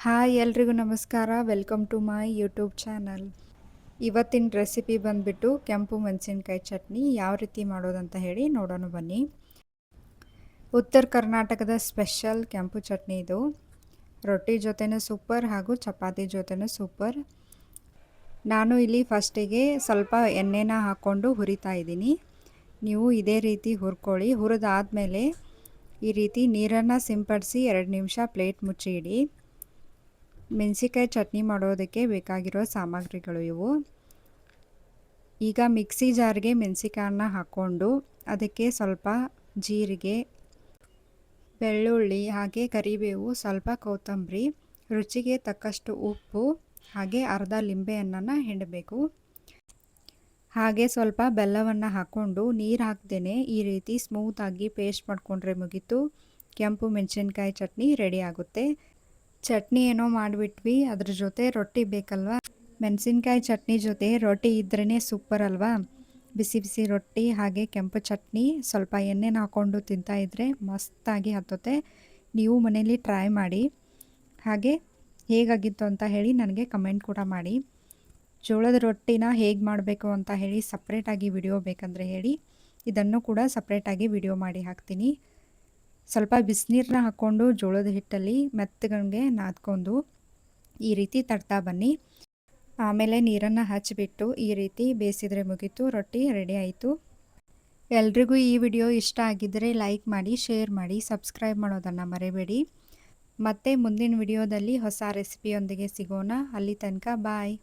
Hi ಎಲ್ರಿಗೂ ನಮಸ್ಕಾರ. Welcome to my YouTube channel. ಇವತ್ತಿನ ರೆಸಿಪಿ ಬಂದುಬಿಟ್ಟು ಕೆಂಪು ಮೆಣಸಿನ್ಕಾಯಿ ಚಟ್ನಿ ಯಾವ ರೀತಿ ಮಾಡೋದಂತ ಹೇಳಿ ನೋಡೋಣ ಬನ್ನಿ. ಉತ್ತರ ಕರ್ನಾಟಕದ ಸ್ಪೆಷಲ್ ಕೆಂಪು ಚಟ್ನಿ ಇದು. ರೊಟ್ಟಿ ಜೊತೆನೂ ಸೂಪರ್ ಹಾಗೂ ಚಪಾತಿ ಜೊತೆನೂ ಸೂಪರ್. ನಾನು ಇಲ್ಲಿ ಫಸ್ಟಿಗೆ ಸ್ವಲ್ಪ ಎಣ್ಣೆನ ಹಾಕ್ಕೊಂಡು ಹುರಿತಾ ಇದ್ದೀನಿ. ನೀವು ಇದೇ ರೀತಿ ಹುರ್ಕೊಳ್ಳಿ. ಹುರಿದಾದ್ಮೇಲೆ ಈ ರೀತಿ ನೀರನ್ನು ಸಿಂಪಡಿಸಿ 2 ನಿಮಿಷ ಪ್ಲೇಟ್ ಮುಚ್ಚಿ ಇಡಿ. ಮೆಣಸಿನ್ಕಾಯಿ ಚಟ್ನಿ ಮಾಡೋದಕ್ಕೆ ಬೇಕಾಗಿರೋ ಸಾಮಗ್ರಿಗಳು ಇವು. ಈಗ ಮಿಕ್ಸಿ ಜಾರ್ಗೆ ಮೆಣಸಿನ್ಕಾಯನ್ನ ಹಾಕ್ಕೊಂಡು ಅದಕ್ಕೆ ಸ್ವಲ್ಪ ಜೀರಿಗೆ, ಬೆಳ್ಳುಳ್ಳಿ, ಹಾಗೆ ಕರಿಬೇವು, ಸ್ವಲ್ಪ ಕೊತ್ತಂಬರಿ, ರುಚಿಗೆ ತಕ್ಕಷ್ಟು ಉಪ್ಪು, ಹಾಗೆ ಅರ್ಧ ಲಿಂಬೆಹಣ್ಣನ್ನು ಹಿಂಡಬೇಕು. ಹಾಗೆ ಸ್ವಲ್ಪ ಬೆಲ್ಲವನ್ನು ಹಾಕ್ಕೊಂಡು ನೀರು ಹಾಕ್ದೇನೆ ಈ ರೀತಿ ಸ್ಮೂತಾಗಿ ಪೇಸ್ಟ್ ಮಾಡಿಕೊಂಡ್ರೆ ಮುಗೀತು. ಕೆಂಪು ಮೆಣಸಿನ್ಕಾಯಿ ಚಟ್ನಿ ರೆಡಿ ಆಗುತ್ತೆ. ಚಟ್ನಿ ಏನೋ ಮಾಡಿಬಿಟ್ವಿ, ಅದ್ರ ಜೊತೆ ರೊಟ್ಟಿ ಬೇಕಲ್ವಾ. ಮೆಣಸಿನ್ಕಾಯಿ ಚಟ್ನಿ ಜೊತೆ ರೊಟ್ಟಿ ಇದ್ರೇ ಸೂಪರ್ ಅಲ್ವಾ. ಬಿಸಿ ಬಿಸಿ ರೊಟ್ಟಿ ಹಾಗೆ ಕೆಂಪು ಚಟ್ನಿ ಸ್ವಲ್ಪ ಎಣ್ಣೆನ ಹಾಕ್ಕೊಂಡು ತಿಂತಾಯಿದ್ರೆ ಮಸ್ತಾಗಿ ಹತ್ತುತ್ತೆ. ನೀವು ಮನೇಲಿ ಟ್ರೈ ಮಾಡಿ. ಹಾಗೆ ಹೇಗಾಗಿತ್ತು ಅಂತ ಹೇಳಿ ನನಗೆ ಕಮೆಂಟ್ ಕೂಡ ಮಾಡಿ. ಜೋಳದ ರೊಟ್ಟಿನ ಹೇಗೆ ಮಾಡಬೇಕು ಅಂತ ಹೇಳಿ ಸಪ್ರೇಟಾಗಿ ವಿಡಿಯೋ ಬೇಕಂದರೆ ಹೇಳಿ, ಇದನ್ನು ಕೂಡ ಸಪ್ರೇಟಾಗಿ ವಿಡಿಯೋ ಮಾಡಿ ಹಾಕ್ತೀನಿ. ಸ್ವಲ್ಪ ಬಿಸಿನೀರನ್ನ ಹಾಕ್ಕೊಂಡು ಜೋಳದ ಹಿಟ್ಟಲ್ಲಿ ಮೆತ್ತಗೆ ನಾದ್ಕೊಂಡು ಈ ರೀತಿ ತಡ್ತಾ ಬನ್ನಿ. ಆಮೇಲೆ ನೀರನ್ನು ಹಚ್ಚಿಬಿಟ್ಟು ಈ ರೀತಿ ಬೇಯಿಸಿದರೆ ಮುಗೀತು. ರೊಟ್ಟಿ ರೆಡಿ ಆಯಿತು. ಎಲ್ರಿಗೂ ಈ ವಿಡಿಯೋ ಇಷ್ಟ ಆಗಿದ್ದರೆ ಲೈಕ್ ಮಾಡಿ, ಶೇರ್ ಮಾಡಿ, ಸಬ್ಸ್ಕ್ರೈಬ್ ಮಾಡೋದನ್ನು ಮರಿಬೇಡಿ. ಮತ್ತೆ ಮುಂದಿನ ವಿಡಿಯೋದಲ್ಲಿ ಹೊಸ ರೆಸಿಪಿಯೊಂದಿಗೆ ಸಿಗೋಣ. ಅಲ್ಲಿ ತನಕ ಬಾಯ್.